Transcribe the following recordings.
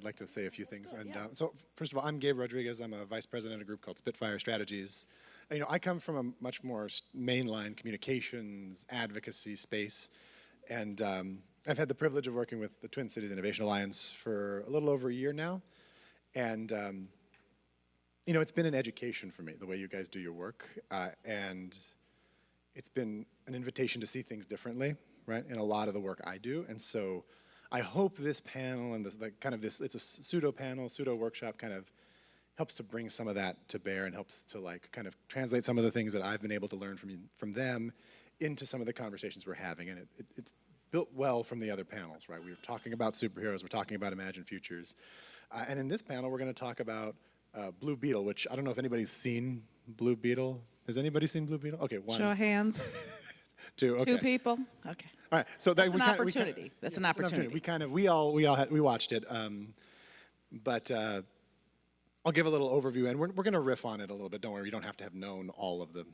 like to say a few things. good, And yeah. so, first of all, I'm Gabe Rodriguez. I'm a vice president of a group called Spitfire Strategies. You know, I come from a much more mainline communications advocacy space, and I've had the privilege of working with the Twin Cities Innovation Alliance for a little over a year now. And you know, it's been an education for me, the way you guys do your work, and it's been an invitation to see things differently, right, in a lot of the work I do. And so I hope this panel and the kind of this, it's a pseudo panel, pseudo workshop, kind of helps to bring some of that to bear and helps to like kind of translate some of the things that I've been able to learn from them into some of the conversations we're having. And it's built well from the other panels, right? We were talking about superheroes, we're talking about imagined futures. And in this panel, we're going to talk about Blue Beetle, which I don't know if anybody's seen Blue Beetle. Has anybody seen Blue Beetle? Okay, one. Show of hands. Two. Okay. Two people. Okay. All right. So That's an opportunity. That's an opportunity. We watched it, but I'll give a little overview, and we're going to riff on it a little bit. Don't worry, you don't have to have known all of the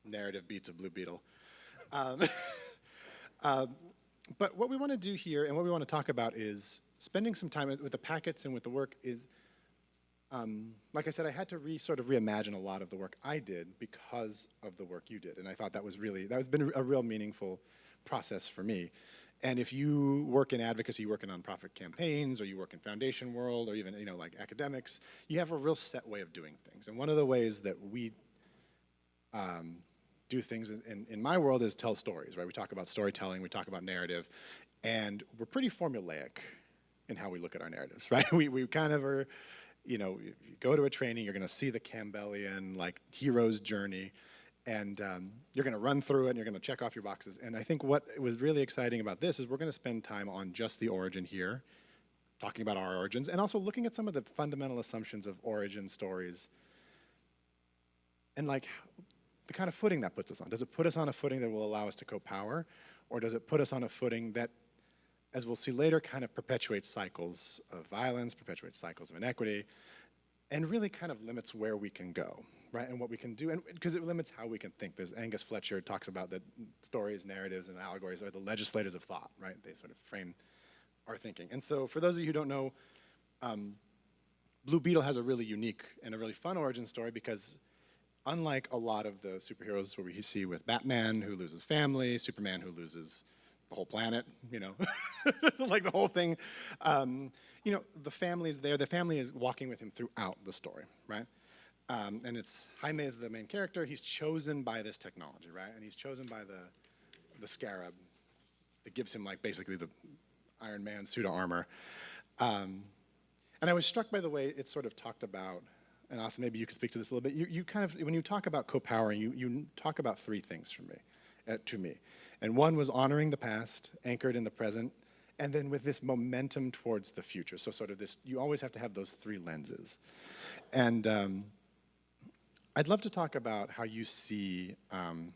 narrative beats of Blue Beetle. But what we want to do here, and what we want to talk about, is spending some time with the packets and with the work is. Like I said, I had to sort of reimagine a lot of the work I did because of the work you did, and I thought that has been a real meaningful process for me. And if you work in advocacy, you work in nonprofit campaigns, or you work in foundation world, or even like academics, you have a real set way of doing things. And one of the ways that we do things in my world is tell stories, right? We talk about storytelling, we talk about narrative, and we're pretty formulaic in how we look at our narratives, right? We kind of are. You go to a training, you're going to see the Campbellian like hero's journey, and you're going to run through it, and you're going to check off your boxes. And I think what was really exciting about this is we're going to spend time on just the origin here, talking about our origins, and also looking at some of the fundamental assumptions of origin stories, and like the kind of footing that puts us on. Does it put us on a footing that will allow us to co-power, or does it put us on a footing that, as we'll see later, kind of perpetuates cycles of violence, perpetuates cycles of inequity, and really kind of limits where we can go, right, and what we can do, and because it limits how we can think. There's Angus Fletcher talks about that stories, narratives, and allegories are the legislators of thought, right? They sort of frame our thinking. And so for those of you who don't know, Blue Beetle has a really unique and a really fun origin story because unlike a lot of the superheroes where we see with Batman who loses family, Superman who loses the whole planet, like the whole thing. The family's there. The family is walking with him throughout the story, right? And it's Jaime is the main character. He's chosen by this technology, right? And he's chosen by the scarab that gives him like basically the Iron Man suit of armor. And I was struck by the way it's sort of talked about. And Austin, maybe you could speak to this a little bit. You kind of, when you talk about co-powering, you talk about three things to me. And one was honoring the past, anchored in the present, and then with this momentum towards the future. So sort of this, you always have to have those three lenses. And I'd love to talk about how you see and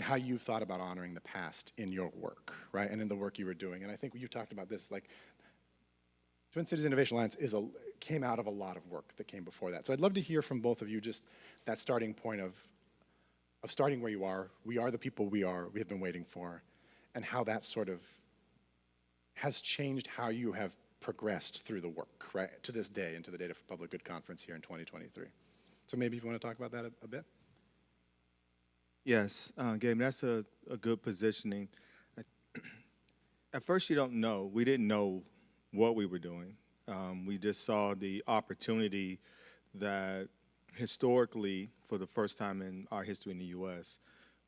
how you've thought about honoring the past in your work, right? And in the work you were doing. And I think you talked about this, like Twin Cities Innovation Alliance came out of a lot of work that came before that. So I'd love to hear from both of you just that starting point of starting where you are. We are the people we have been waiting for, and how that sort of has changed how you have progressed through the work, right, to this day, into the Data for Public Good conference here in 2023. So maybe if you want to talk about that a bit. Yes, Gabe, that's a good positioning. At first, you don't know. We didn't know what we were doing. We just saw the opportunity that historically, for the first time in our history in the U.S.,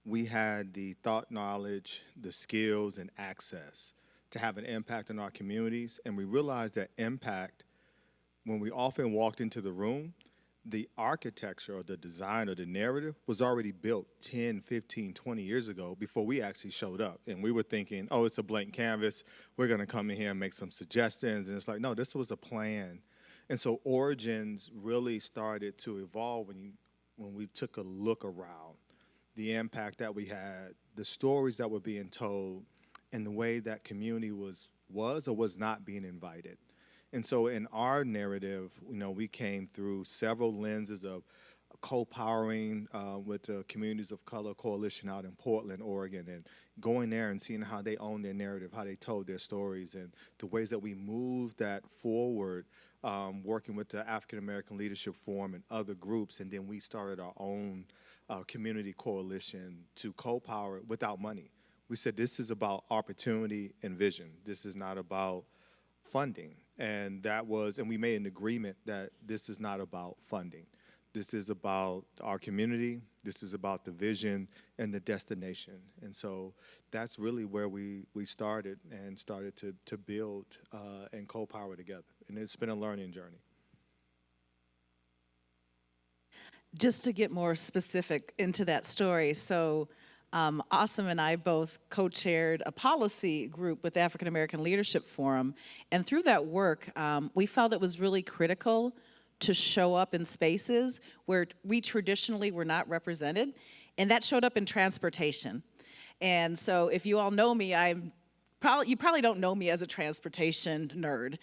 we had the thought knowledge, the skills, and access to have an impact on our communities. And we realized that impact, when we often walked into the room, the architecture or the design or the narrative was already built 10, 15, 20 years ago before we actually showed up. And we were thinking, oh, it's a blank canvas. We're going to come in here and make some suggestions. And it's like, no, this was a plan. And so origins really started to evolve when we took a look around the impact that we had, the stories that were being told, and the way that community was or was not being invited. And so in our narrative, we came through several lenses of co-powering with the Communities of Color Coalition out in Portland, Oregon, and going there and seeing how they own their narrative, how they told their stories, and the ways that we moved that forward, working with the African American Leadership Forum and other groups, and then we started our own community coalition to co-power without money. We said this is about opportunity and vision. This is not about funding. And we made an agreement that this is not about funding. This is about our community. This is about the vision and the destination. And so that's really where we started to build and co-power together. And it's been a learning journey. Just to get more specific into that story, so Awesome and I both co-chaired a policy group with the African American Leadership Forum, and through that work, we felt it was really critical to show up in spaces where we traditionally were not represented, and that showed up in transportation. And so if you all know me, you probably don't know me as a transportation nerd.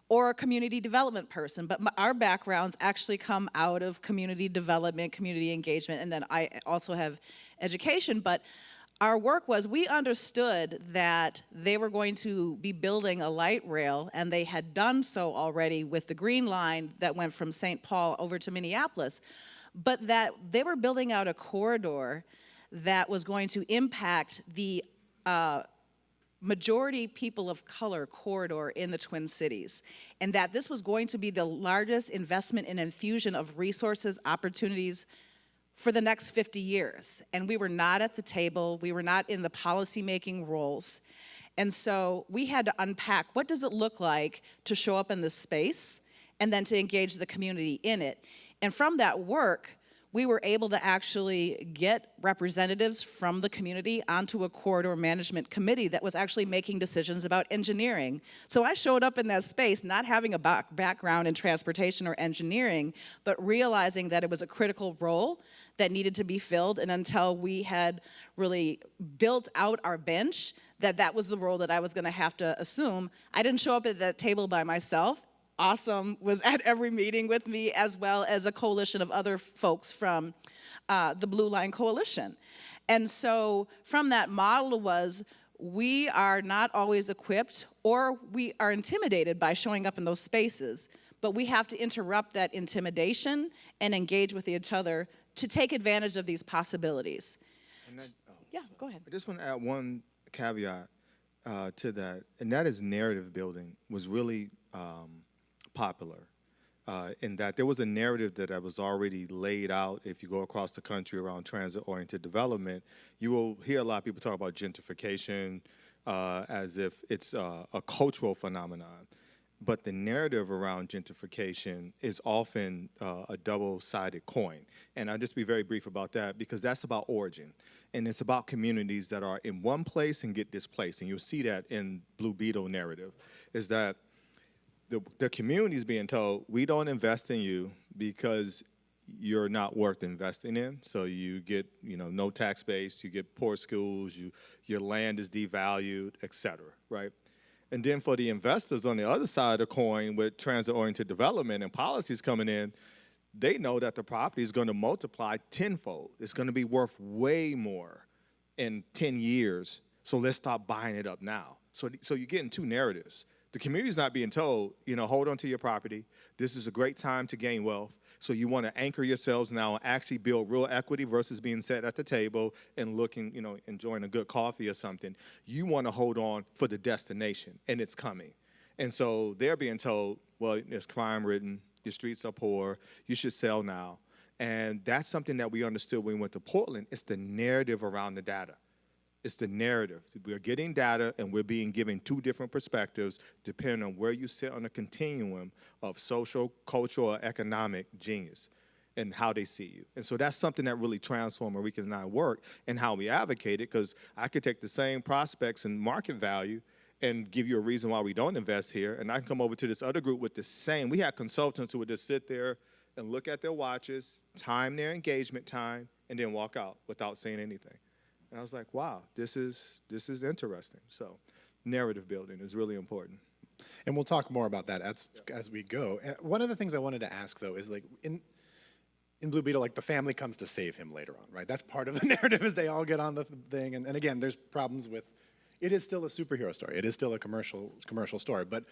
Or a community development person, but our backgrounds actually come out of community development, community engagement, and then I also have education, but our work was we understood that they were going to be building a light rail, and they had done so already with the Green Line that went from St. Paul over to Minneapolis, but that they were building out a corridor that was going to impact the majority people of color corridor in the Twin Cities, and that this was going to be the largest investment and infusion of resources, opportunities for the next 50 years. And we were not at the table, we were not in the policy-making roles. And so we had to unpack, what does it look like to show up in this space and then to engage the community in it? And from that work, we were able to actually get representatives from the community onto a corridor management committee that was actually making decisions about engineering. So I showed up in that space not having a background in transportation or engineering, but realizing that it was a critical role that needed to be filled, and until we had really built out our bench, that was the role that I was gonna have to assume. I didn't show up at that table by myself. Awesome was at every meeting with me, as well as a coalition of other folks from the Blue Line Coalition. And so from that model was, we are not always equipped, or we are intimidated by showing up in those spaces, but we have to interrupt that intimidation and engage with each other to take advantage of these possibilities. Yeah, go ahead. I just want to add one caveat to that, and that is narrative building was really popular in that there was a narrative that was already laid out. If you go across the country around transit-oriented development, you will hear a lot of people talk about gentrification as if it's a cultural phenomenon. But the narrative around gentrification is often a double-sided coin. And I'll just be very brief about that, because that's about origin. And it's about communities that are in one place and get displaced. And you'll see that in Blue Beetle narrative, is that the community is being told, we don't invest in you because you're not worth investing in. So you get, no tax base, you get poor schools, your land is devalued, et cetera, right? And then for the investors on the other side of the coin, with transit-oriented development and policies coming in, they know that the property is going to multiply tenfold. It's going to be worth way more in 10 years. So let's stop buying it up now. So you're getting two narratives. The community's not being told, hold on to your property. This is a great time to gain wealth. So you want to anchor yourselves now and actually build real equity versus being sat at the table and looking, enjoying a good coffee or something. You want to hold on for the destination, and it's coming. And so they're being told, well, it's crime-ridden, your streets are poor, you should sell now. And that's something that we understood when we went to Portland. It's the narrative around the data. It's the narrative. We're getting data, and we're being given two different perspectives depending on where you sit on the continuum of social, cultural, or economic genius and how they see you. And so that's something that really transformed Marika and I work and how we advocated, because I could take the same prospects and market value and give you a reason why we don't invest here, and I can come over to this other group with the same. We had consultants who would just sit there and look at their watches, time their engagement time, and then walk out without saying anything. And I was like, wow, this is interesting. So narrative building is really important. And we'll talk more about that as we go. One of the things I wanted to ask, though, is in Blue Beetle, like the family comes to save him later on, right? That's part of the narrative is they all get on the thing. And again, there's problems with, it is still a superhero story. It is still a commercial story. But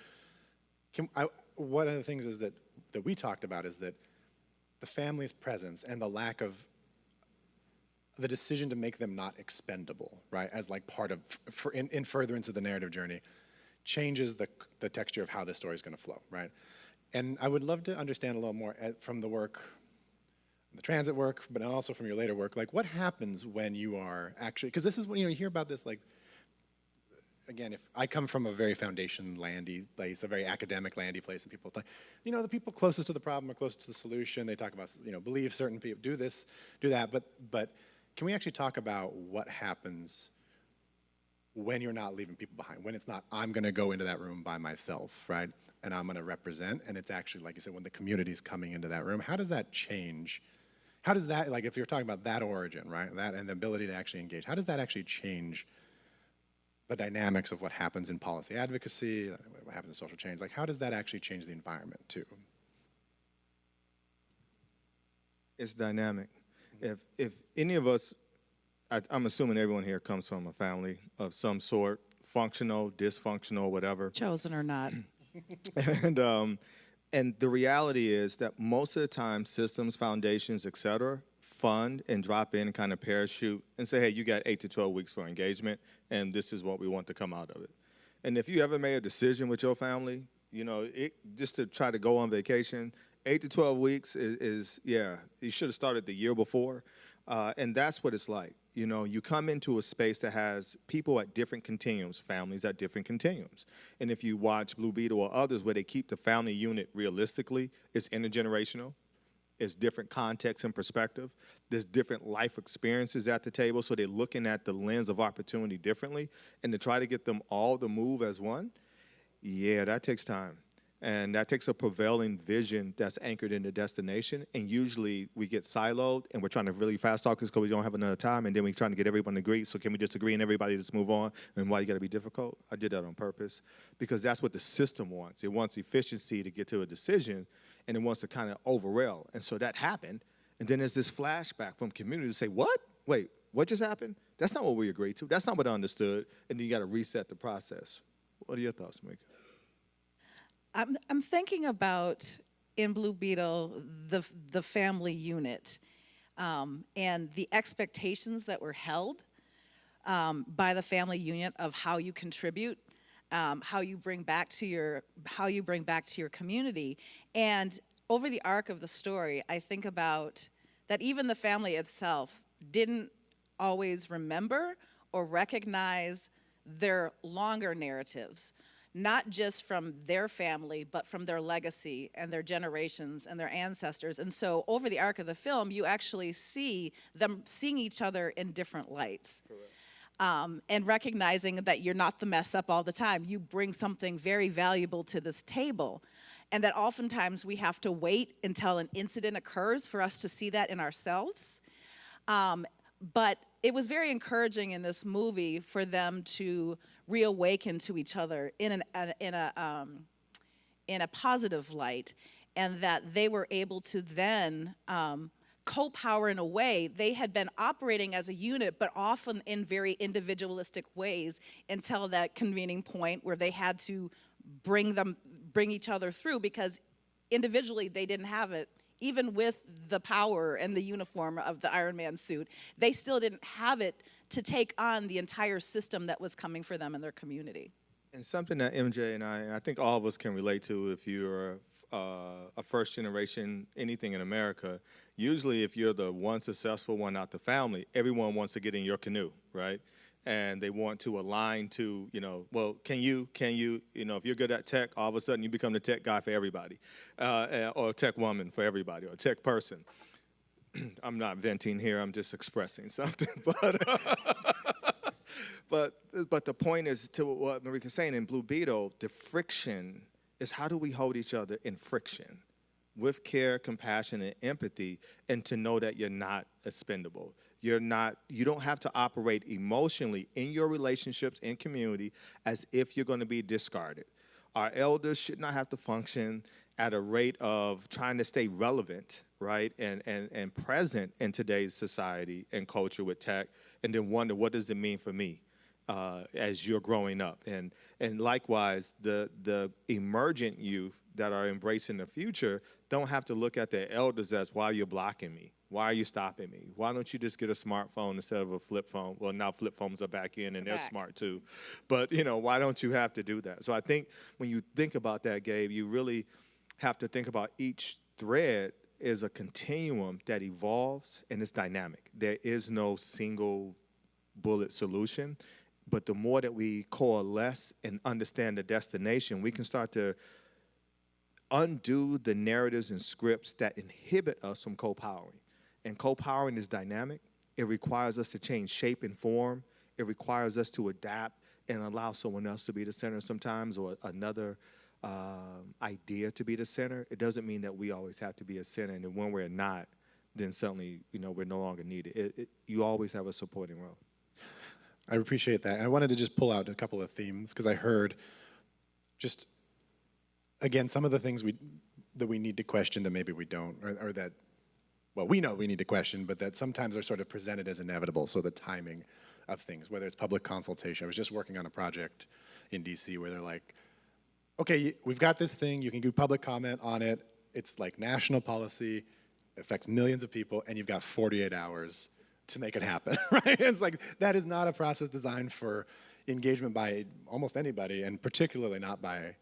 one of the things is that we talked about is that the family's presence and the lack of the decision to make them not expendable, right, as like part of, in furtherance of the narrative journey, changes the texture of how this story is going to flow, right? And I would love to understand a little more from the work, the transit work, but also from your later work, like what happens when you are actually, because this is when, you hear about this, like, again, if I come from a very foundation landy place, a very academic landy place, and people think, the people closest to the problem are closest to the solution. They talk about, believe certain people, do this, do that, but can we actually talk about what happens when you're not leaving people behind, when it's not, I'm gonna go into that room by myself, right? And I'm gonna represent, and it's actually, like you said, when the community's coming into that room, how does that change? How does that, like if you're talking about that origin, right, that and the ability to actually engage, how does that actually change the dynamics of what happens in policy advocacy, what happens in social change? Like how does that actually change the environment too? It's dynamic. If any of us, I'm assuming everyone here comes from a family of some sort, functional, dysfunctional, whatever. Chosen or not. And the reality is that most of the time, systems, foundations, et cetera, fund and drop in and kind of parachute and say, hey, you got 8 to 12 weeks for engagement, and this is what we want to come out of it. And if you ever made a decision with your family, just to try to go on vacation, 8 to 12 weeks is you should have started the year before. And that's what it's like. You come into a space that has people at different continuums, families at different continuums. And if you watch Blue Beetle or others where they keep the family unit realistically, it's intergenerational. It's different context and perspective. There's different life experiences at the table, so they're looking at the lens of opportunity differently. And to try to get them all to move as one, that takes time. And that takes a prevailing vision that's anchored in the destination. And usually we get siloed and we're trying to really fast talk because we don't have enough time. And then we're trying to get everyone to agree. So can we just agree and everybody just move on? And why you got to be difficult? I did that on purpose because that's what the system wants. It wants efficiency to get to a decision, and it wants to kind of overrail. And so that happened. And then there's this flashback from community to say, what? Wait, what just happened? That's not what we agreed to. That's not what I understood. And then you got to reset the process. What are your thoughts, Mika? I'm thinking about in Blue Beetle the family unit and the expectations that were held by the family unit of how you contribute, how you bring back to your community. And over the arc of the story, I think about that even the family itself didn't always remember or recognize their longer narratives, not just from their family, but from their legacy and their generations and their ancestors. And so over the arc of the film, you actually see them seeing each other in different lights. And recognizing that you're not the mess up all the time. You bring something very valuable to this table. And that oftentimes we have to wait until an incident occurs for us to see that in ourselves. But it was very encouraging in this movie for them to reawaken to each other in a positive light, and that they were able to then co-power in a way. They had been operating as a unit, but often in very individualistic ways until that convening point where they had to bring each other through, because individually they didn't have it. Even with the power and the uniform of the Iron Man suit, they still didn't have it to take on the entire system that was coming for them in their community. And something that MJ and I think all of us can relate to if you're a first generation, anything in America, usually if you're the one successful one out the family, everyone wants to get in your canoe, right? And they want to align to, well, can you, if you're good at tech, all of a sudden you become the tech guy for everybody, or a tech woman for everybody, or a tech person. I'm not venting here, I'm just expressing something. But the point is, to what Marika's saying in Blue Beetle, the friction is how do we hold each other in friction with care, compassion, and empathy, and to know that you're not expendable. You don't have to operate emotionally in your relationships in community as if you're going to be discarded. Our elders should not have to function at a rate of trying to stay relevant, right, and present in today's society and culture with tech, and then wonder, what does it mean for me as you're growing up? And likewise, the emergent youth that are embracing the future don't have to look at their elders as, why are you blocking me? Why are you stopping me? Why don't you just get a smartphone instead of a flip phone? Well, now flip phones are back in, and they're smart too. But, why don't you have to do that? So I think when you think about that, Gabe, you really have to think about each thread is a continuum that evolves and is dynamic. There is no single bullet solution. But the more that we coalesce and understand the destination, we can start to undo the narratives and scripts that inhibit us from co-powering. And co-powering is dynamic. It requires us to change shape and form. It requires us to adapt and allow someone else to be the center sometimes, or another idea to be the center. It doesn't mean that we always have to be a center, and when we're not, then suddenly, we're no longer needed. You always have a supporting role. I appreciate that. I wanted to just pull out a couple of themes, because I heard just, again, some of the things that we need to question that maybe we don't, or that, well, we know we need to question, but that sometimes are sort of presented as inevitable. So the timing of things, whether it's public consultation. I was just working on a project in DC where they're like, okay, we've got this thing, you can do public comment on it. It's like national policy, it affects millions of people, and you've got 48 hours to make it happen, right? It's like, that is not a process designed for engagement by almost anybody, and particularly not by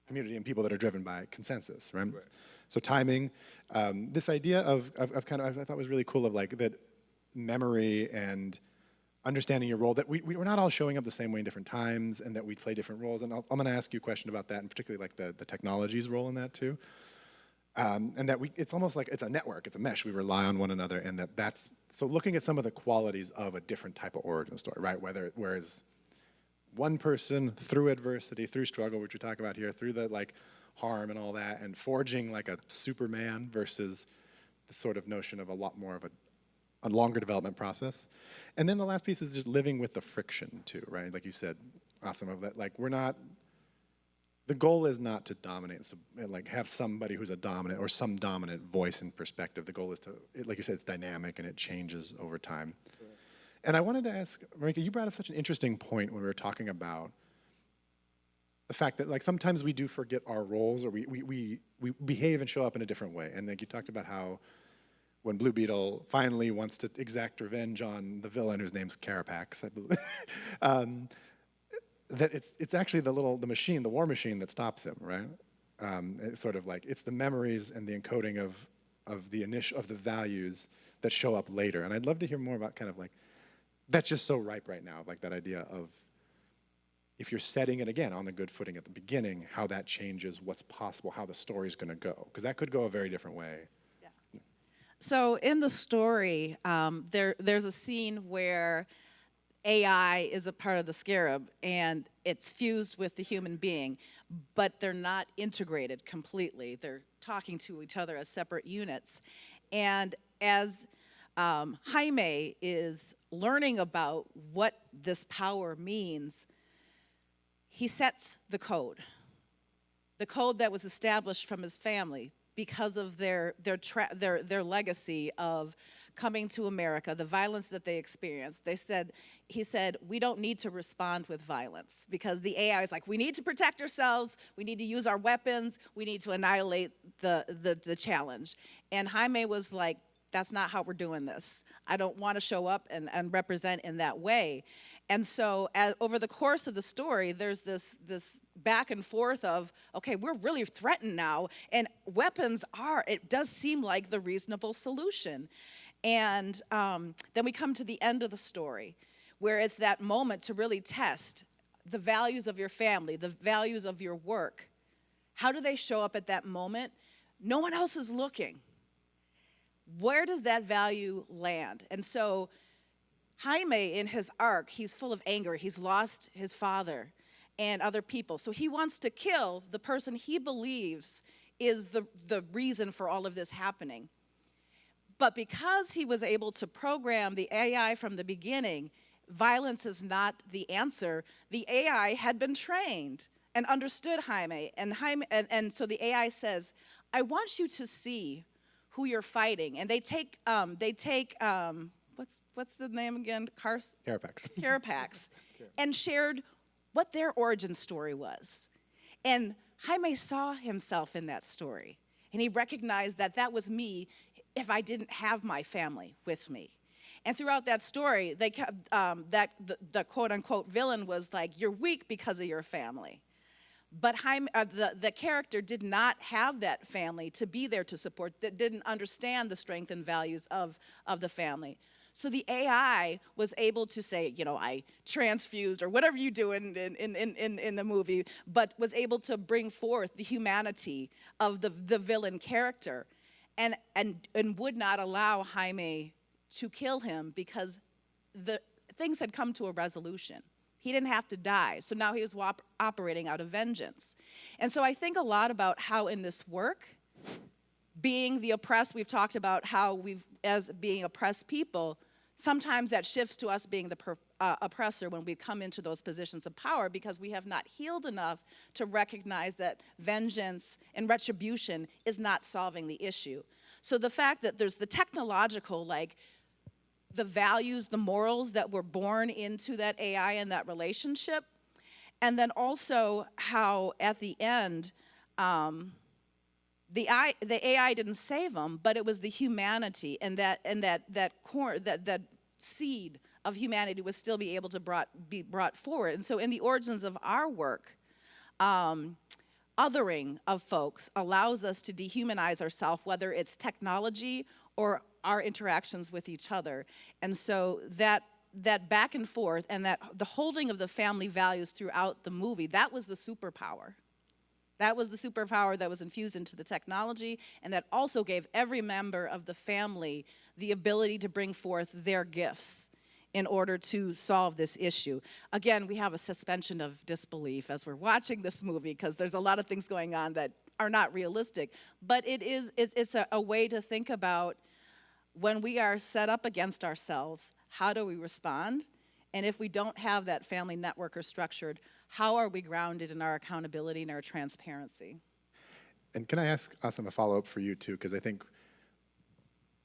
community and people that are driven by consensus, right? So timing, this idea of kind of, I thought was really cool, of like that memory and understanding your role, that we're not all showing up the same way in different times, and that we play different roles. And I'm gonna ask you a question about that, and particularly like the technology's role in that too. And that it's almost like it's a network, it's a mesh, we rely on one another, and that's, so looking at some of the qualities of a different type of origin story, right? Whereas one person through adversity, through struggle, which we talk about here, through the like harm and all that, and forging like a Superman versus the sort of notion of a lot more of a longer development process. And then the last piece is just living with the friction too, right? Like you said, awesome, of that, like the goal is not to dominate, so, like have somebody who's a dominant or some dominant voice and perspective. The goal is to, like you said, it's dynamic and it changes over time. Right. And I wanted to ask, Marika, you brought up such an interesting point when we were talking about the fact that like sometimes we do forget our roles, or we behave and show up in a different way. And like you talked about how when Blue Beetle finally wants to exact revenge on the villain, whose name's Carapax, I believe, that it's actually the machine, the war machine, that stops him, right? It's sort of like, it's the memories and the encoding of the values that show up later. And I'd love to hear more about kind of like, that's just so ripe right now, like that idea of, if you're setting it again on the good footing at the beginning, how that changes what's possible, how the story's gonna go. Because that could go a very different way. Yeah. So in the story, there's a scene where AI is a part of the scarab, and it's fused with the human being, but they're not integrated completely. They're talking to each other as separate units. And as Jaime is learning about what this power means, he sets the code that was established from his family because of their legacy of coming to America, the violence that they experienced. He said, we don't need to respond with violence, because the AI is like, we need to protect ourselves, we need to use our weapons, we need to annihilate the challenge. And Jaime was like, that's not how we're doing this. I don't want to show up and represent in that way. And so over the course of the story, there's this back and forth of, okay, we're really threatened now, and weapons it does seem like the reasonable solution. And then we come to the end of the story, where it's that moment to really test the values of your family, the values of your work. How do they show up at that moment? No one else is looking. Where does that value land? And so Jaime, in his arc, he's full of anger. He's lost his father and other people. So he wants to kill the person he believes is the reason for all of this happening. But because he was able to program the AI from the beginning, violence is not the answer. The AI had been trained. and understood Jaime. And so the AI says, I want you to see who you're fighting. And they take what's the name again? Carapax. Carapax, and shared what their origin story was. And Jaime saw himself in that story. And he recognized that that was me if I didn't have my family with me. And throughout that story, they kept, the quote-unquote villain was like, you're weak because of your family. But Jaime, the character did not have that family to be there to support, that didn't understand the strength and values of the family. So the AI was able to say, I transfused or whatever you do in the movie, but was able to bring forth the humanity of the villain character, and would not allow Jaime to kill him because the things had come to a resolution. He didn't have to die. So now he was operating out of vengeance. And so I think a lot about how in this work, being the oppressed, we've talked about how as being oppressed people, sometimes that shifts to us being the oppressor when we come into those positions of power, because we have not healed enough to recognize that vengeance and retribution is not solving the issue. So the fact that there's the technological, the values, the morals that were born into that AI and that relationship, and then also how at the end, the AI didn't save them, but it was the humanity, and that seed of humanity was still be able to be brought forward. And so in the origins of our work, othering of folks allows us to dehumanize ourselves, whether it's technology or our interactions with each other. And so that back and forth, and that the holding of the family values throughout the movie, that was the superpower. That was the superpower that was infused into the technology, and that also gave every member of the family the ability to bring forth their gifts in order to solve this issue. Again, we have a suspension of disbelief as we're watching this movie, because there's a lot of things going on that are not realistic. But it's a way to think about when we are set up against ourselves, how do we respond? And if we don't have that family network or structured, how are we grounded in our accountability and our transparency? And can I ask Asim a follow-up for you too? Because I think,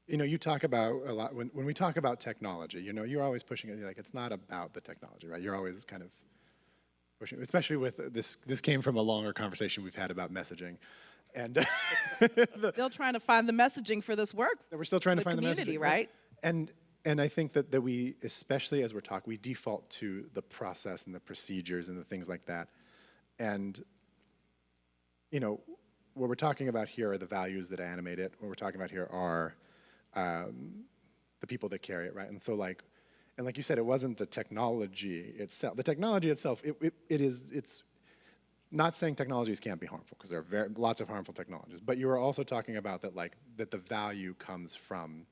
you talk about a lot, when we talk about technology, you're always pushing it, like it's not about the technology, right? You're always kind of pushing, especially with this came from a longer conversation we've had about messaging. And Still trying to find the messaging for this work. we're still trying to find the community, messaging, right? And I think that we, especially as we're talking, we default to the process and the procedures and the things like that. And, what we're talking about here are the values that animate it. What we're talking about here are the people that carry it, right? And so like you said, it wasn't the technology itself. The technology itself, it's not saying technologies can't be harmful, because there are lots of harmful technologies. But you were also talking about that the value comes from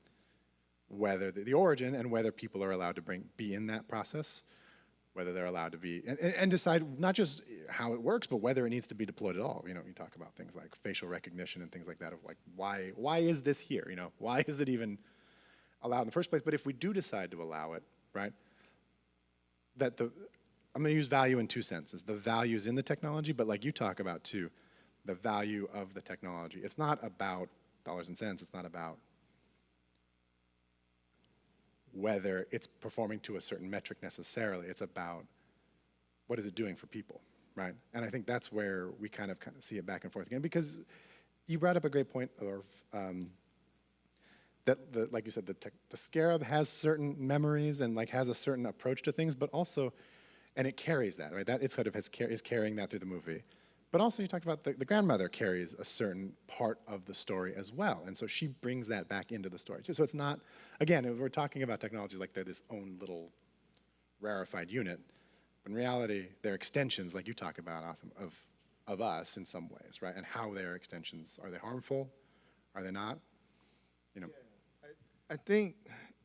whether the origin, and whether people are allowed to be in that process, whether they're allowed to be, and decide not just how it works, but whether it needs to be deployed at all. You talk about things like facial recognition and things like that, of like, why is this here? Why is it even allowed in the first place? But if we do decide to allow it, right, I'm going to use value in two senses. The values in the technology, but like you talk about too, the value of the technology. It's not about dollars and cents. It's not about whether it's performing to a certain metric necessarily. It's about what is it doing for people, right? And I think that's where we kind of see it back and forth again, because you brought up a great point of that, like you said, the scarab has certain memories and has a certain approach to things, but also, and it carries that, right? That it sort of is carrying that through the movie. But also you talked about the grandmother carries a certain part of the story as well. And so she brings that back into the story too. So it's not, again, we're talking about technologies like they're this own little rarefied unit. But in reality, they're extensions, like you talk about, Asim, of us in some ways, right? And how they're extensions. Are they harmful? Are they not? Yeah, I think,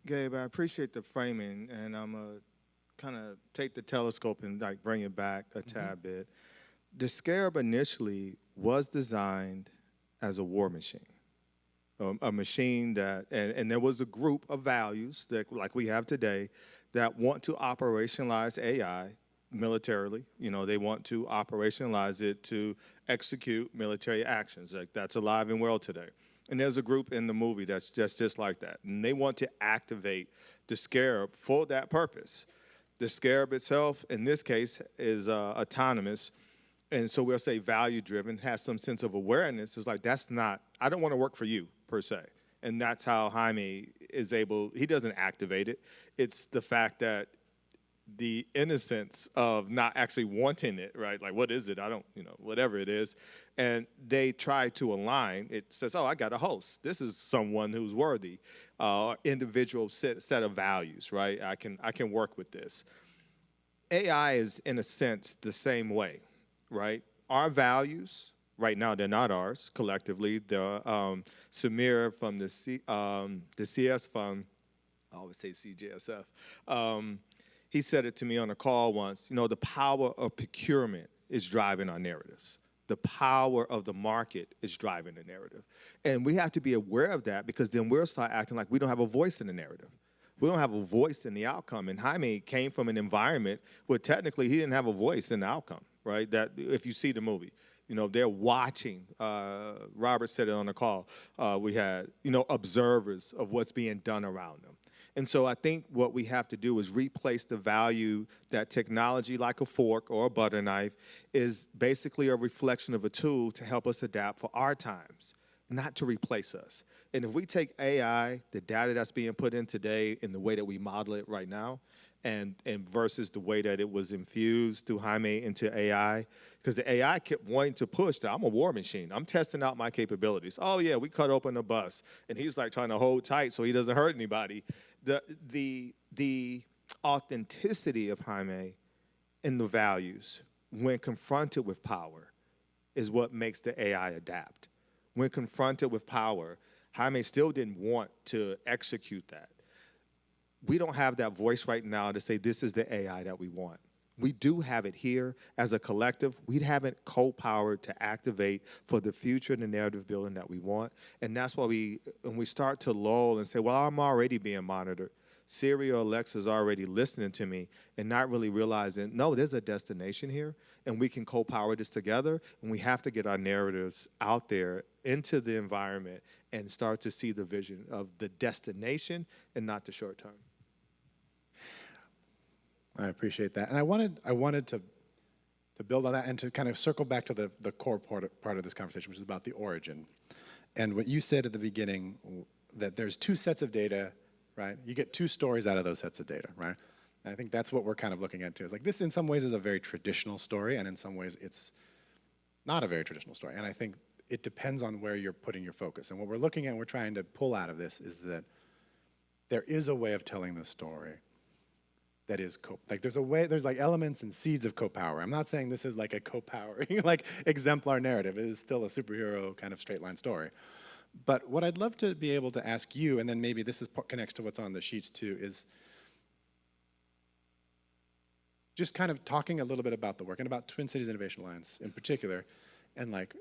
Gabe, I appreciate the framing, and I'm going to kind of take the telescope and bring it back a tad bit. The scarab initially was designed as a war machine, a machine that, and there was a group of values that, like we have today, that want to operationalize AI militarily. You know, they want to operationalize it to execute military actions. Like, that's alive and well today. And there's a group in the movie that's just like that. And they want to activate the scarab for that purpose. The scarab itself, in this case, is autonomous. And so we'll say value-driven, has some sense of awareness. It's like, that's not, I don't want to work for you, per se. And that's how Jaime is able, he doesn't activate it. It's the fact that the innocence of not actually wanting it, right? Like, what is it? I don't, whatever it is. And they try to align. It says, oh, I got a host. This is someone who's worthy. Individual set of values, right? I can work with this. AI is, in a sense, the same way, right? Our values, right now, they're not ours collectively. Samir from the CS Fund, I always say CJSF, he said it to me on a call once. The power of procurement is driving our narratives. The power of the market is driving the narrative. And we have to be aware of that, because then we'll start acting like we don't have a voice in the narrative. We don't have a voice in the outcome. And Jaime came from an environment where technically he didn't have a voice in the outcome, right? That if you see the movie, they're watching. Robert said it on the call. We had, observers of what's being done around them. And so I think what we have to do is replace the value that technology, like a fork or a butter knife, is basically a reflection of a tool to help us adapt for our times, not to replace us. And if we take AI, the data that's being put in today, in the way that we model it right now, and versus the way that it was infused through Jaime into AI, because the AI kept wanting to push that I'm a war machine. I'm testing out my capabilities. Oh yeah, we cut open a bus, and he's like trying to hold tight so he doesn't hurt anybody. The authenticity of Jaime and the values, when confronted with power, is what makes the AI adapt. When confronted with power, Jaime still didn't want to execute that. We don't have that voice right now to say this is the AI that we want. We do have it here as a collective. We haven't co-powered to activate for the future and the narrative building that we want. And that's why when we start to lull and say, well, I'm already being monitored. Siri or Alexa's already listening to me and not really realizing, no, there's a destination here and we can co-power this together. And we have to get our narratives out there into the environment and start to see the vision of the destination and not the short term. I appreciate that. And I wanted to build on that and to kind of circle back to the core part of this conversation, which is about the origin. And what you said at the beginning, that there's two sets of data, right? You get two stories out of those sets of data, right? And I think that's what we're kind of looking at too. Is like, this in some ways is a very traditional story, and in some ways it's not a very traditional story. And I think it depends on where you're putting your focus. And what we're looking at and we're trying to pull out of this is that there is a way of telling the story that is there's like elements and seeds of co-power. I'm not saying this is like a co-powering, like exemplar narrative. It is still a superhero kind of straight line story. But what I'd love to be able to ask you, and then maybe this connects to what's on the sheets too, is just kind of talking a little bit about the work and about Twin Cities Innovation Alliance in particular, and like,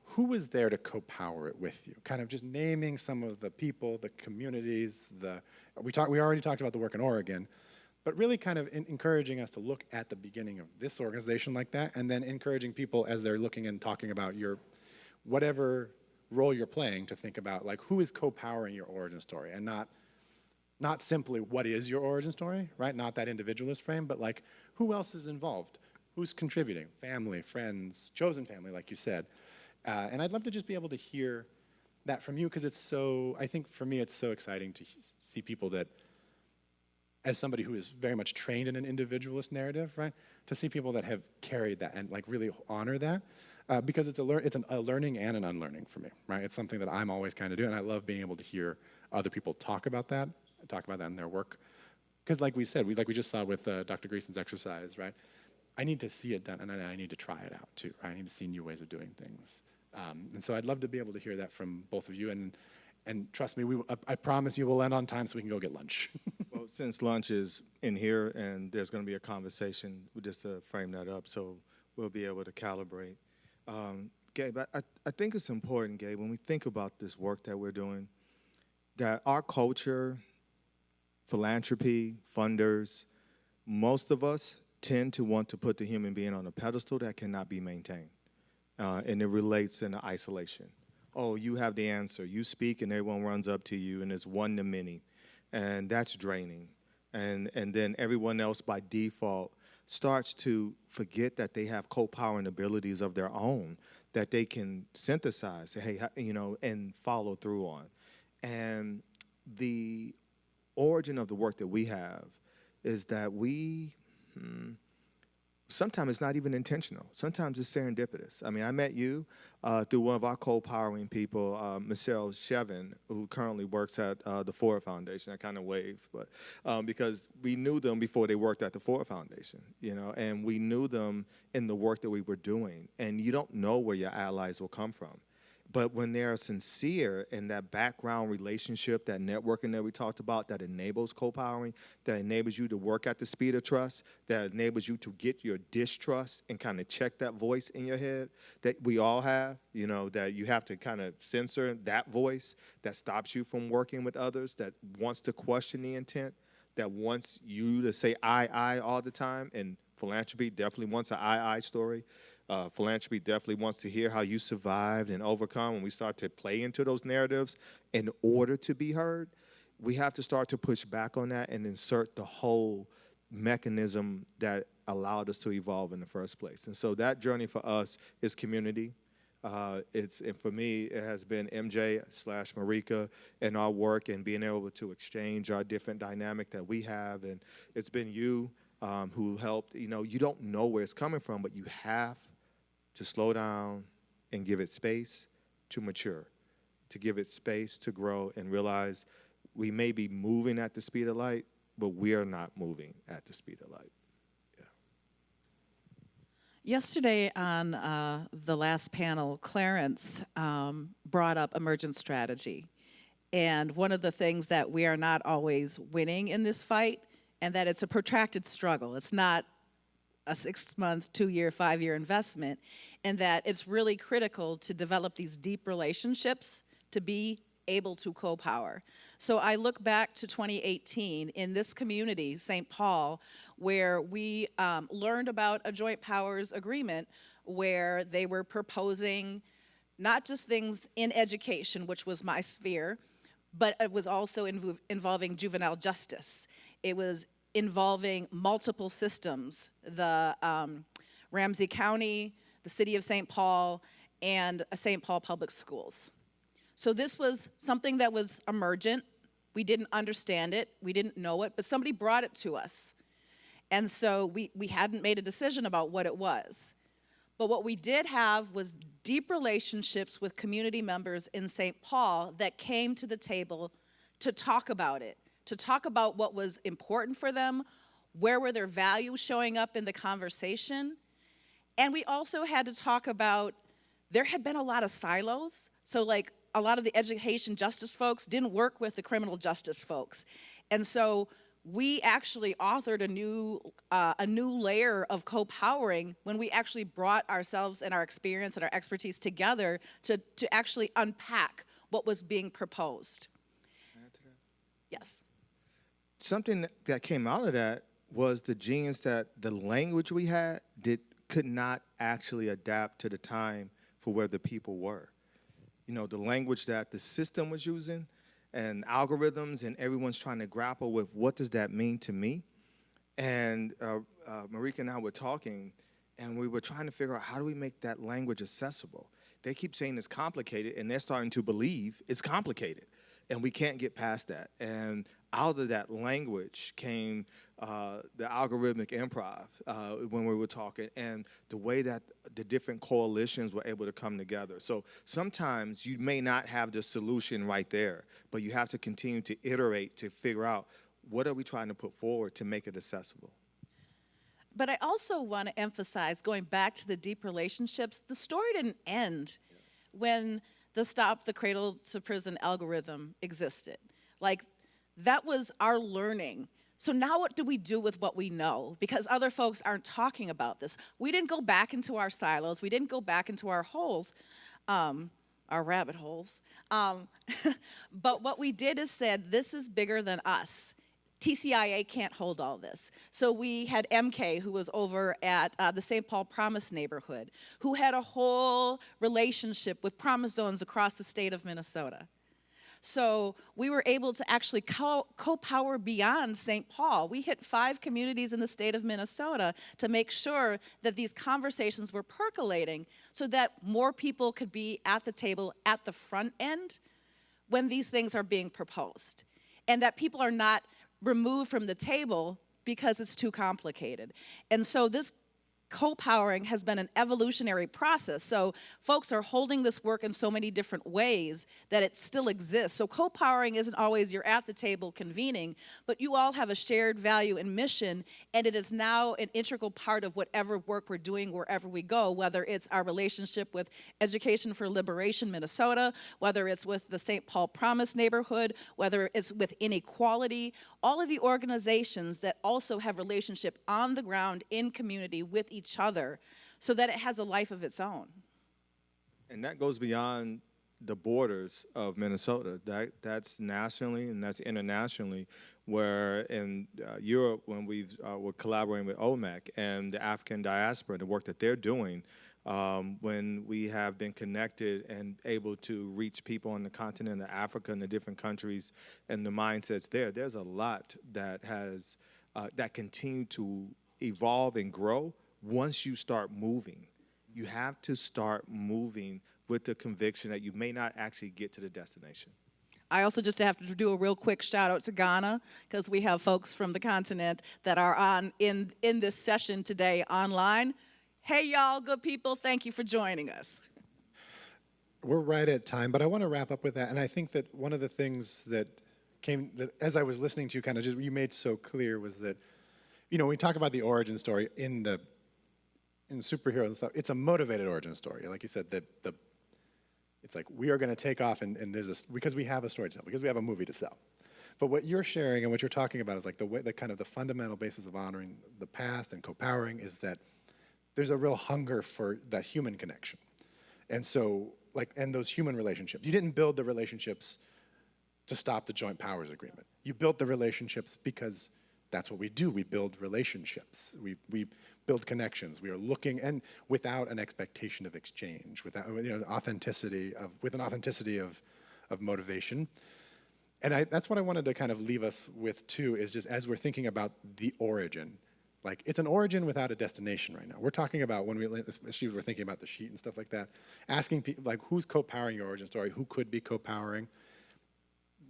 who was there to co-power it with you? Kind of just naming some of the people, the communities, we already talked about the work in Oregon, but really kind of encouraging us to look at the beginning of this organization like that, and then encouraging people as they're looking and talking about your, whatever role you're playing, to think about like, who is co-powering your origin story, and not simply what is your origin story, right? Not that individualist frame, but like, who else is involved? Who's contributing? Family, friends, chosen family, like you said. And I'd love to just be able to hear that from you, because I think for me, it's so exciting to see people that, as somebody who is very much trained in an individualist narrative, right? To see people that have carried that and like really honor that, because it's a learning and an unlearning for me, right? It's something that I'm always kind of doing, and I love being able to hear other people talk about that in their work. Because like we said, we just saw with Dr. Greason's exercise, right? I need to see it done, and I need to try it out too, right? I need to see new ways of doing things. And so I'd love to be able to hear that from both of you, and trust me, I promise you we'll end on time so we can go get lunch. Well, since lunch is in here and there's going to be a conversation, just to frame that up, so we'll be able to calibrate. Gabe, I think it's important, Gabe, when we think about this work that we're doing, that our culture, philanthropy, funders, most of us tend to want to put the human being on a pedestal that cannot be maintained. And it relates in isolation. Oh, you have the answer. You speak and everyone runs up to you, and it's one to many. And that's draining. And then everyone else by default starts to forget that they have co-powering abilities of their own that they can synthesize, say, hey, and follow through on. And the origin of the work that we have is that we, sometimes it's not even intentional. Sometimes it's serendipitous. I mean, I met you through one of our co-powering people, Michelle Shevin, who currently works at the Ford Foundation. That kind of waves, but because we knew them before they worked at the Ford Foundation, and we knew them in the work that we were doing. And you don't know where your allies will come from. But when they're sincere in that background relationship, that networking that we talked about, that enables co-powering, that enables you to work at the speed of trust, that enables you to get your distrust and kind of check that voice in your head that we all have, that you have to kind of censor that voice that stops you from working with others, that wants to question the intent, that wants you to say I all the time. And philanthropy definitely wants an I story. Philanthropy definitely wants to hear how you survived and overcome. When we start to play into those narratives in order to be heard, we have to start to push back on that and insert the whole mechanism that allowed us to evolve in the first place. And so that journey for us is community. And for me, it has been MJ/Marika and our work and being able to exchange our different dynamic that we have. And it's been you who helped. You don't know where it's coming from, but you have to slow down and give it space to mature, to give it space to grow and realize we may be moving at the speed of light, but we are not moving at the speed of light. Yeah. Yesterday on the last panel, Clarence brought up emergent strategy. And one of the things that we are not always winning in this fight, and that it's a protracted struggle. It's not a 6-month, 2-year, 5-year investment, and that it's really critical to develop these deep relationships to be able to co-power. So I look back to 2018 in this community, St. Paul, where we learned about a joint powers agreement where they were proposing not just things in education, which was my sphere, but it was also involving juvenile justice. It was involving multiple systems, the Ramsey County, the city of St. Paul, and St. Paul Public Schools. So this was something that was emergent. We didn't understand it, we didn't know it, but somebody brought it to us. And so we hadn't made a decision about what it was. But what we did have was deep relationships with community members in St. Paul that came to the table to talk about it, to talk about what was important for them, where were their values showing up in the conversation. And we also had to talk about, there had been a lot of silos. So like a lot of the education justice folks didn't work with the criminal justice folks. And so we actually authored a new layer of co-powering when we actually brought ourselves and our experience and our expertise together to actually unpack what was being proposed. Can I add to that? Yes. Something that came out of that was the genius that the language we had could not actually adapt to the time for where the people were. The language that the system was using and algorithms, and everyone's trying to grapple with what does that mean to me. And Marika and I were talking, and we were trying to figure out how do we make that language accessible. They keep saying it's complicated, and they're starting to believe it's complicated, and we can't get past that. And out of that language came the algorithmic improv when we were talking, and the way that the different coalitions were able to come together. So sometimes you may not have the solution right there, but you have to continue to iterate to figure out what are we trying to put forward to make it accessible. But I also want to emphasize, going back to the deep relationships, the story didn't end when the Stop the Cradle to Prison algorithm existed. Like, that was our learning. So now what do we do with what we know? Because other folks aren't talking about this. We didn't go back into our silos. We didn't go back into our holes, our rabbit holes. But what we did is said, this is bigger than us. TCIA can't hold all this. So we had MK, who was over at the St. Paul Promise neighborhood, who had a whole relationship with Promise Zones across the state of Minnesota. So we were able to actually co-power beyond St. Paul. We hit 5 communities in the state of Minnesota to make sure that these conversations were percolating so that more people could be at the table at the front end when these things are being proposed. And that people are not removed from the table because it's too complicated. And so this co-powering has been an evolutionary process. So folks are holding this work in so many different ways that it still exists. So co-powering isn't always you're at the table convening, but you all have a shared value and mission, and it is now an integral part of whatever work we're doing wherever we go, whether it's our relationship with Education for Liberation Minnesota, whether it's with the St. Paul Promise neighborhood, whether it's with Inequality, all of the organizations that also have relationship on the ground in community with each other so that it has a life of its own. And that goes beyond the borders of Minnesota. That's nationally and that's internationally, where in Europe, when we're collaborating with OMEC and the African diaspora, the work that they're doing, when we have been connected and able to reach people on the continent of Africa and the different countries and the mindsets there's a lot that has that continue to evolve and grow once you start moving. You have to start moving with the conviction that you may not actually get to the destination. I also just have to do a real quick shout out to Ghana, because we have folks from the continent that are on in this session today online. Hey y'all, good people, thank you for joining us. We're right at time, but I want to wrap up with that. And I think that one of the things that as I was listening to you, kind of just you made so clear was that, when we talk about the origin story in superheroes and stuff, it's a motivated origin story. Like you said, it's like we are going to take off and because we have a story to tell, because we have a movie to sell. But what you're sharing and what you're talking about is like the kind of the fundamental basis of honoring the past and co-powering is that there's a real hunger for that human connection. And so, and those human relationships. You didn't build the relationships to stop the joint powers agreement. You built the relationships because that's what we do. We build relationships. We build connections. We are looking, and without an expectation of exchange, without with an authenticity of motivation. And that's what I wanted to kind of leave us with too, is just as we're thinking about the origin. Like, it's an origin without a destination right now. We're talking about especially we're thinking about the sheet and stuff like that, asking people, like, who's co-powering your origin story? Who could be co-powering?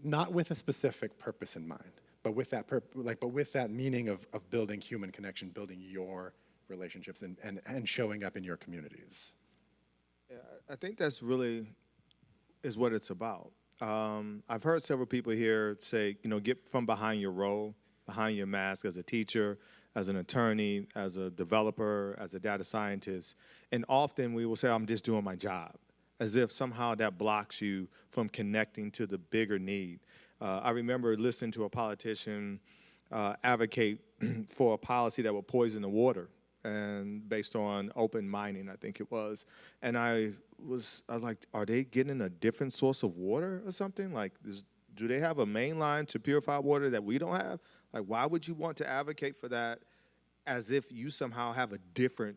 Not with a specific purpose in mind, but with that meaning of building human connection, building your relationships, and showing up in your communities. Yeah, I think that's really is what it's about. I've heard several people here say, get from behind your role, behind your mask as a teacher, as an attorney, as a developer, as a data scientist. And often we will say, I'm just doing my job, as if somehow that blocks you from connecting to the bigger need. I remember listening to a politician advocate for a policy that would poison the water, and based on open mining, I think it was. And I was like, are they getting a different source of water or something? Like, do they have a main line to purify water that we don't have? Like, why would you want to advocate for that as if you somehow have a different,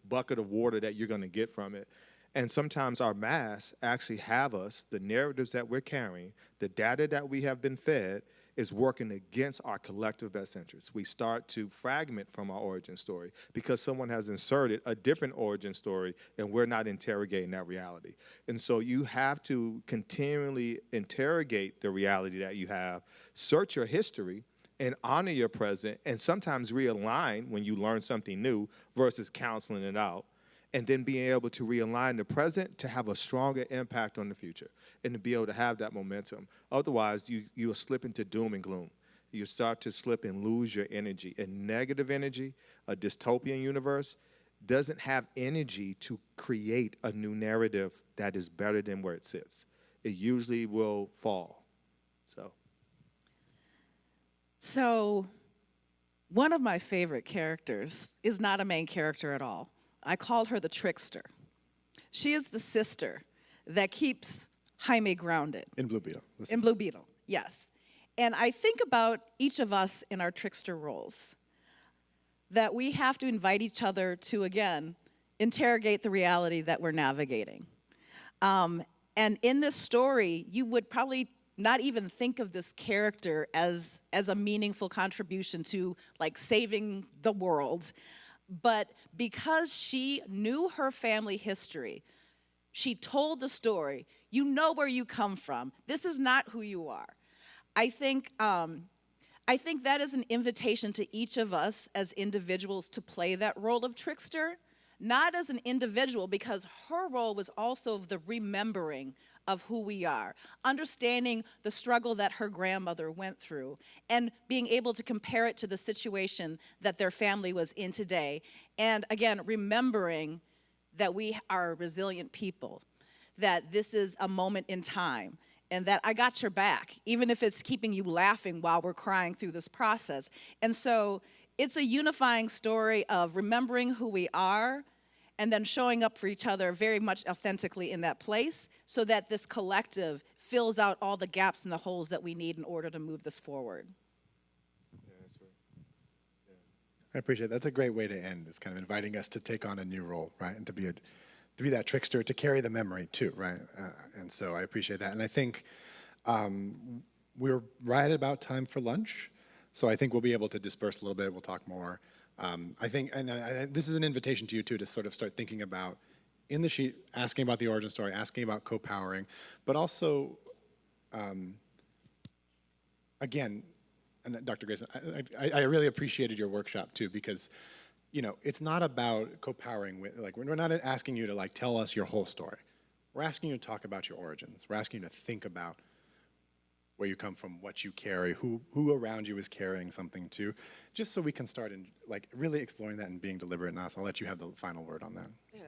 bucket of water that you're going to get from it? And sometimes our masks actually have us, the narratives that we're carrying, the data that we have been fed, is working against our collective best interests. We start to fragment from our origin story because someone has inserted a different origin story and we're not interrogating that reality. And so you have to continually interrogate the reality that you have, search your history, and honor your present, and sometimes realign when you learn something new versus canceling it out. And then being able to realign the present to have a stronger impact on the future and to be able to have that momentum. Otherwise, you will slip into doom and gloom. You start to slip and lose your energy. And negative energy, a dystopian universe, doesn't have energy to create a new narrative that is better than where it sits. It usually will fall. So one of my favorite characters is not a main character at all. I call her the trickster. She is the sister that keeps Jaime grounded. In Blue Beetle. In Blue Beetle, yes. And I think about each of us in our trickster roles, that we have to invite each other to, again, interrogate the reality that we're navigating. And in this story, you would probably not even think of this character as a meaningful contribution to like saving the world. But because she knew her family history, she told the story. You know where you come from. This is not who you are. I think that is an invitation to each of us as individuals to play that role of trickster, not as an individual, because her role was also the remembering of who we are, understanding the struggle that her grandmother went through, and being able to compare it to the situation that their family was in today. And again, remembering that we are a resilient people, that this is a moment in time, and that I got your back, even if it's keeping you laughing while we're crying through this process. And so it's a unifying story of remembering who we are and then showing up for each other very much authentically in that place so that this collective fills out all the gaps and the holes that we need in order to move this forward. Yeah, that's right. I appreciate it. That's a great way to end. It's kind of inviting us to take on a new role, right? And to be that trickster, to carry the memory too, right? And so I appreciate that. And I think we're right at about time for lunch. So I think we'll be able to disperse a little bit. We'll talk more. I think, and this is an invitation to you too, to sort of start thinking about in the sheet, asking about the origin story, asking about co-powering, but also, again, and Dr. Grayson, I really appreciated your workshop too, because it's not about co-powering with, like, we're not asking you to like tell us your whole story. We're asking you to talk about your origins. We're asking you to think about where you come from, what you carry, who around you is carrying something too, just so we can start in like really exploring that and being deliberate in us. I'll let you have the final word on that. Yeah,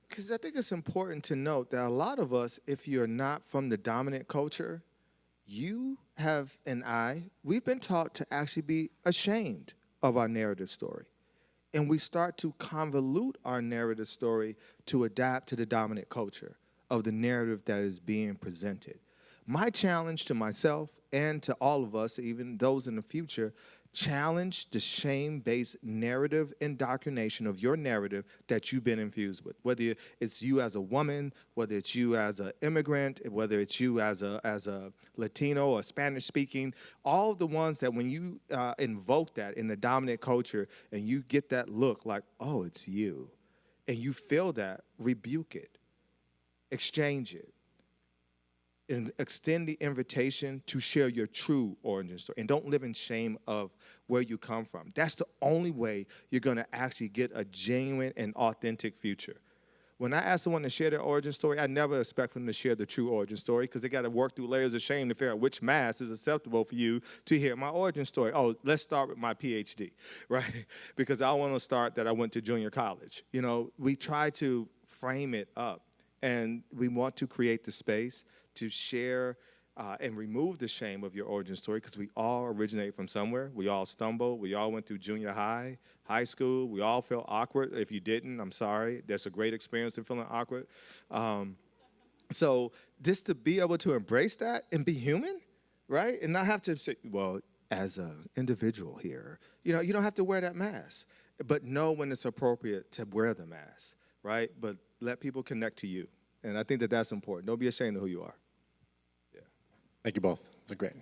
because I think it's important to note that a lot of us, if you're not from the dominant culture, you have and we've been taught to actually be ashamed of our narrative story. And we start to convolute our narrative story to adapt to the dominant culture of the narrative that is being presented. My challenge to myself and to all of us, even those in the future, challenge the shame-based narrative indoctrination of your narrative that you've been infused with. Whether it's you as a woman, whether it's you as an immigrant, whether it's you as a Latino or Spanish-speaking, all of the ones that when you invoke that in the dominant culture and you get that look like, oh, it's you, and you feel that, rebuke it, exchange it, and extend the invitation to share your true origin story. And don't live in shame of where you come from. That's the only way you're going to actually get a genuine and authentic future. When I ask someone to share their origin story, I never expect them to share the true origin story because they got to work through layers of shame to figure out which mass is acceptable for you to hear my origin story. Oh, let's start with my PhD, right? Because I want to start that I went to junior college. We try to frame it up, and we want to create the space to share and remove the shame of your origin story because we all originate from somewhere. We all stumble. We all went through junior high, high school. We all felt awkward. If you didn't, I'm sorry. That's a great experience of feeling awkward. So just to be able to embrace that and be human, right? And not have to say, well, as an individual here, you don't have to wear that mask. But know when it's appropriate to wear the mask, right? But let people connect to you. And I think that that's important. Don't be ashamed of who you are. Thank you both. It was great.